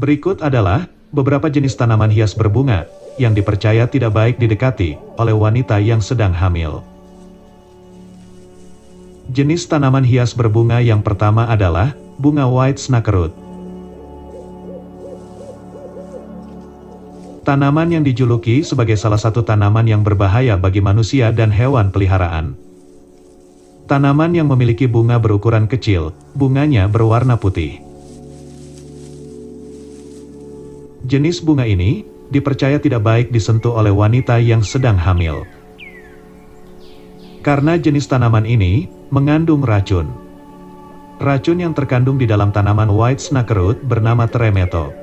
Berikut adalah beberapa jenis tanaman hias berbunga yang dipercaya tidak baik didekati oleh wanita yang sedang hamil. Jenis tanaman hias berbunga yang pertama adalah bunga white snakerut. Tanaman yang dijuluki sebagai salah satu tanaman yang berbahaya bagi manusia dan hewan peliharaan. Tanaman yang memiliki bunga berukuran kecil, bunganya berwarna putih. Jenis bunga ini dipercaya tidak baik disentuh oleh wanita yang sedang hamil. Karena jenis tanaman ini mengandung racun. Racun yang terkandung di dalam tanaman white snakerut bernama tremeto.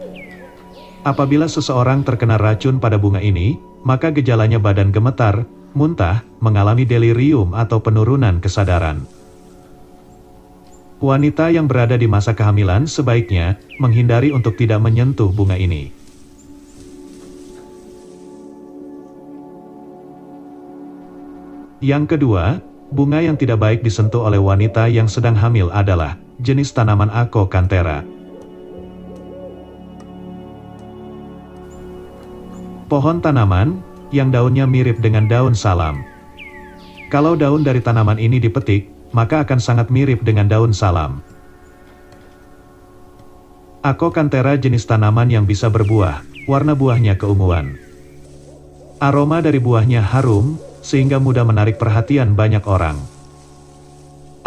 Apabila seseorang terkena racun pada bunga ini, maka gejalanya badan gemetar, muntah, mengalami delirium atau penurunan kesadaran. Wanita yang berada di masa kehamilan sebaiknya menghindari untuk tidak menyentuh bunga ini. Yang kedua, bunga yang tidak baik disentuh oleh wanita yang sedang hamil adalah jenis tanaman Acokanthera. Pohon tanaman yang daunnya mirip dengan daun salam. Kalau daun dari tanaman ini dipetik, maka akan sangat mirip dengan daun salam. Acokanthera jenis tanaman yang bisa berbuah, warna buahnya keunguan. Aroma dari buahnya harum, sehingga mudah menarik perhatian banyak orang.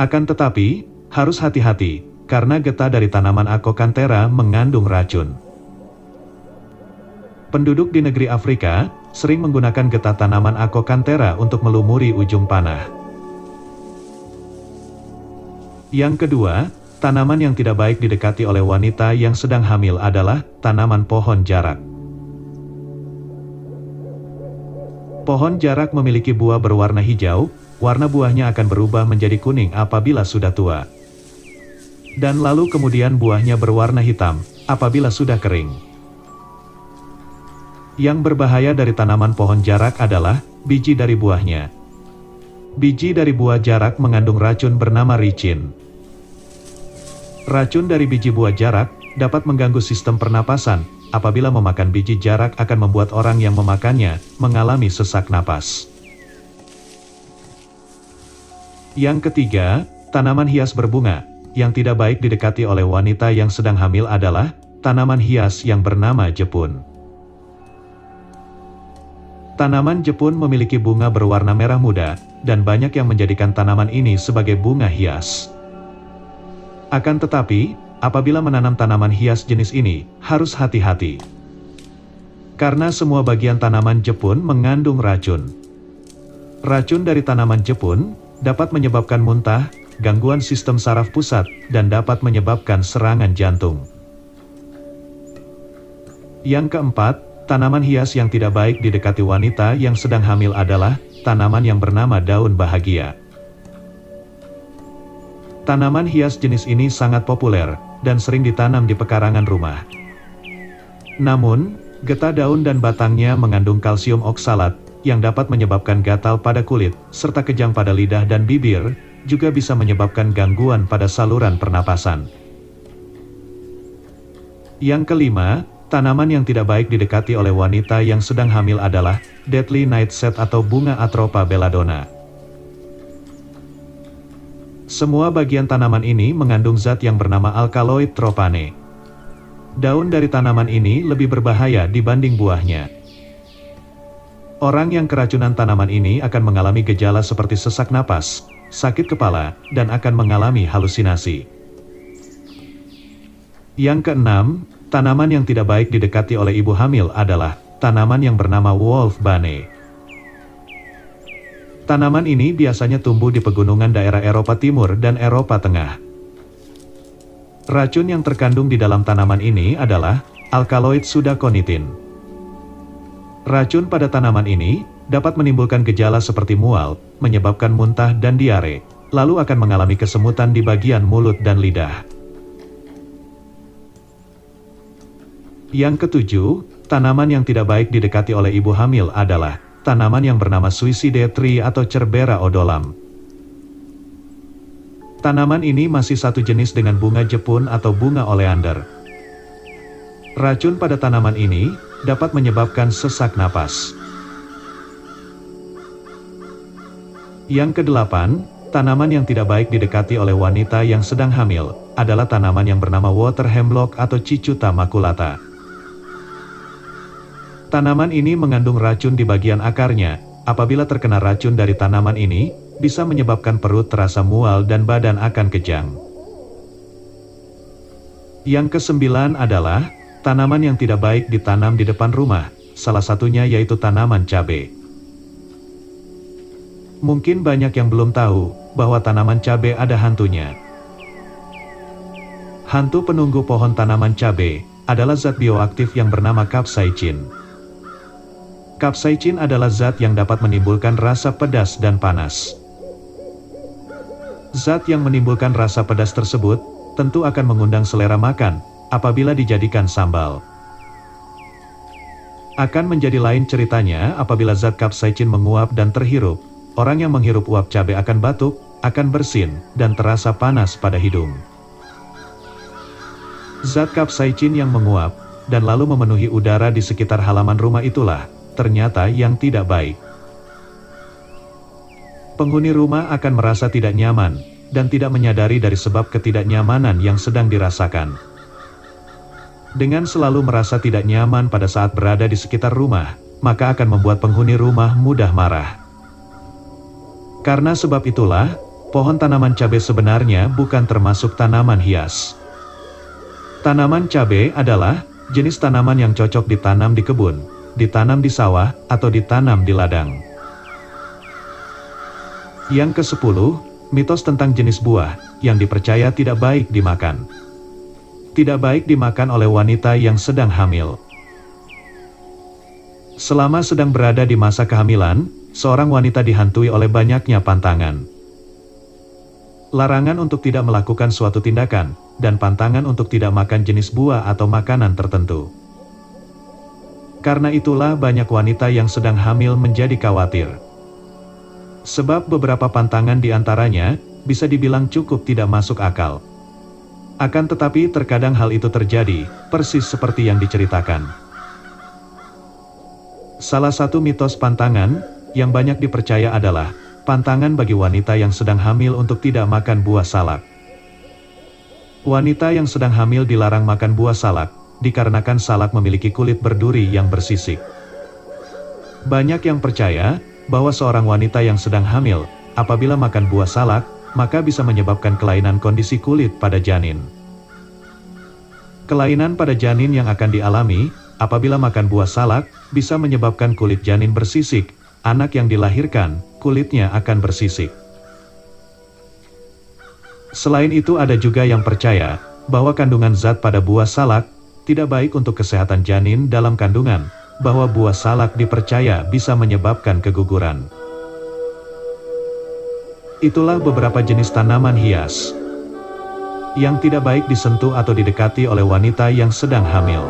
Akan tetapi, harus hati-hati, karena getah dari tanaman Acokanthera mengandung racun. Penduduk di negeri Afrika sering menggunakan getah tanaman Acokanthera untuk melumuri ujung panah. Yang kedua, tanaman yang tidak baik didekati oleh wanita yang sedang hamil adalah tanaman pohon jarak. Pohon jarak memiliki buah berwarna hijau, warna buahnya akan berubah menjadi kuning apabila sudah tua. Dan lalu kemudian buahnya berwarna hitam apabila sudah kering. Yang berbahaya dari tanaman pohon jarak adalah biji dari buahnya. Biji dari buah jarak mengandung racun bernama ricin. Racun dari biji buah jarak dapat mengganggu sistem pernapasan. Apabila memakan biji jarak akan membuat orang yang memakannya mengalami sesak napas. Yang ketiga, tanaman hias berbunga yang tidak baik didekati oleh wanita yang sedang hamil adalah tanaman hias yang bernama jepun. Tanaman jepun memiliki bunga berwarna merah muda, dan banyak yang menjadikan tanaman ini sebagai bunga hias. Akan tetapi, apabila menanam tanaman hias jenis ini, harus hati-hati. Karena semua bagian tanaman jepun mengandung racun. Racun dari tanaman jepun dapat menyebabkan muntah, gangguan sistem saraf pusat, dan dapat menyebabkan serangan jantung. Yang keempat, tanaman hias yang tidak baik didekati wanita yang sedang hamil adalah tanaman yang bernama daun bahagia. Tanaman hias jenis ini sangat populer dan sering ditanam di pekarangan rumah. Namun, getah daun dan batangnya mengandung kalsium oksalat yang dapat menyebabkan gatal pada kulit, serta kejang pada lidah dan bibir, juga bisa menyebabkan gangguan pada saluran pernapasan. Yang kelima, tanaman yang tidak baik didekati oleh wanita yang sedang hamil adalah deadly nightshade atau bunga Atropa belladonna. Semua bagian tanaman ini mengandung zat yang bernama alkaloid tropane. Daun dari tanaman ini lebih berbahaya dibanding buahnya. Orang yang keracunan tanaman ini akan mengalami gejala seperti sesak napas, sakit kepala, dan akan mengalami halusinasi. Yang keenam, tanaman yang tidak baik didekati oleh ibu hamil adalah tanaman yang bernama wolfbane. Tanaman ini biasanya tumbuh di pegunungan daerah Eropa Timur dan Eropa Tengah. Racun yang terkandung di dalam tanaman ini adalah alkaloid sudakonitin. Racun pada tanaman ini dapat menimbulkan gejala seperti mual, menyebabkan muntah dan diare, lalu akan mengalami kesemutan di bagian mulut dan lidah. Yang ketujuh, tanaman yang tidak baik didekati oleh ibu hamil adalah tanaman yang bernama suicide tree atau Cerbera odolam. Tanaman ini masih satu jenis dengan bunga jepun atau bunga oleander. Racun pada tanaman ini dapat menyebabkan sesak napas. Yang kedelapan, tanaman yang tidak baik didekati oleh wanita yang sedang hamil adalah tanaman yang bernama water hemlock atau Cicuta maculata. Tanaman ini mengandung racun di bagian akarnya. Apabila terkena racun dari tanaman ini, bisa menyebabkan perut terasa mual dan badan akan kejang. Yang kesembilan adalah tanaman yang tidak baik ditanam di depan rumah, salah satunya yaitu tanaman cabai. Mungkin banyak yang belum tahu bahwa tanaman cabai ada hantunya. Hantu penunggu pohon tanaman cabai adalah zat bioaktif yang bernama capsaicin. Capsaicin adalah zat yang dapat menimbulkan rasa pedas dan panas. Zat yang menimbulkan rasa pedas tersebut tentu akan mengundang selera makan apabila dijadikan sambal. Akan menjadi lain ceritanya apabila zat capsaicin menguap dan terhirup. Orang yang menghirup uap cabai akan batuk, akan bersin, dan terasa panas pada hidung. Zat capsaicin yang menguap dan lalu memenuhi udara di sekitar halaman rumah itulah ternyata yang tidak baik. Penghuni rumah akan merasa tidak nyaman dan tidak menyadari dari sebab ketidaknyamanan yang sedang dirasakan. Dengan selalu merasa tidak nyaman pada saat berada di sekitar rumah, maka akan membuat penghuni rumah mudah marah. Karena sebab itulah, pohon tanaman cabai sebenarnya bukan termasuk tanaman hias. Tanaman cabai adalah jenis tanaman yang cocok ditanam di kebun, ditanam di sawah, atau ditanam di ladang. Yang ke-10, mitos tentang jenis buah yang dipercaya tidak baik dimakan. Tidak baik dimakan oleh wanita yang sedang hamil. Selama sedang berada di masa kehamilan, seorang wanita dihantui oleh banyaknya pantangan. Larangan untuk tidak melakukan suatu tindakan, dan pantangan untuk tidak makan jenis buah atau makanan tertentu. Karena itulah banyak wanita yang sedang hamil menjadi khawatir. Sebab beberapa pantangan di antaranya bisa dibilang cukup tidak masuk akal. Akan tetapi terkadang hal itu terjadi, persis seperti yang diceritakan. Salah satu mitos pantangan yang banyak dipercaya adalah pantangan bagi wanita yang sedang hamil untuk tidak makan buah salak. Wanita yang sedang hamil dilarang makan buah salak, dikarenakan salak memiliki kulit berduri yang bersisik. Banyak yang percaya bahwa seorang wanita yang sedang hamil, apabila makan buah salak, maka bisa menyebabkan kelainan kondisi kulit pada janin. Kelainan pada janin yang akan dialami apabila makan buah salak bisa menyebabkan kulit janin bersisik. Anak yang dilahirkan, kulitnya akan bersisik. Selain itu ada juga yang percaya bahwa kandungan zat pada buah salak tidak baik untuk kesehatan janin dalam kandungan, bahwa buah salak dipercaya bisa menyebabkan keguguran. Itulah beberapa jenis tanaman hias yang tidak baik disentuh atau didekati oleh wanita yang sedang hamil.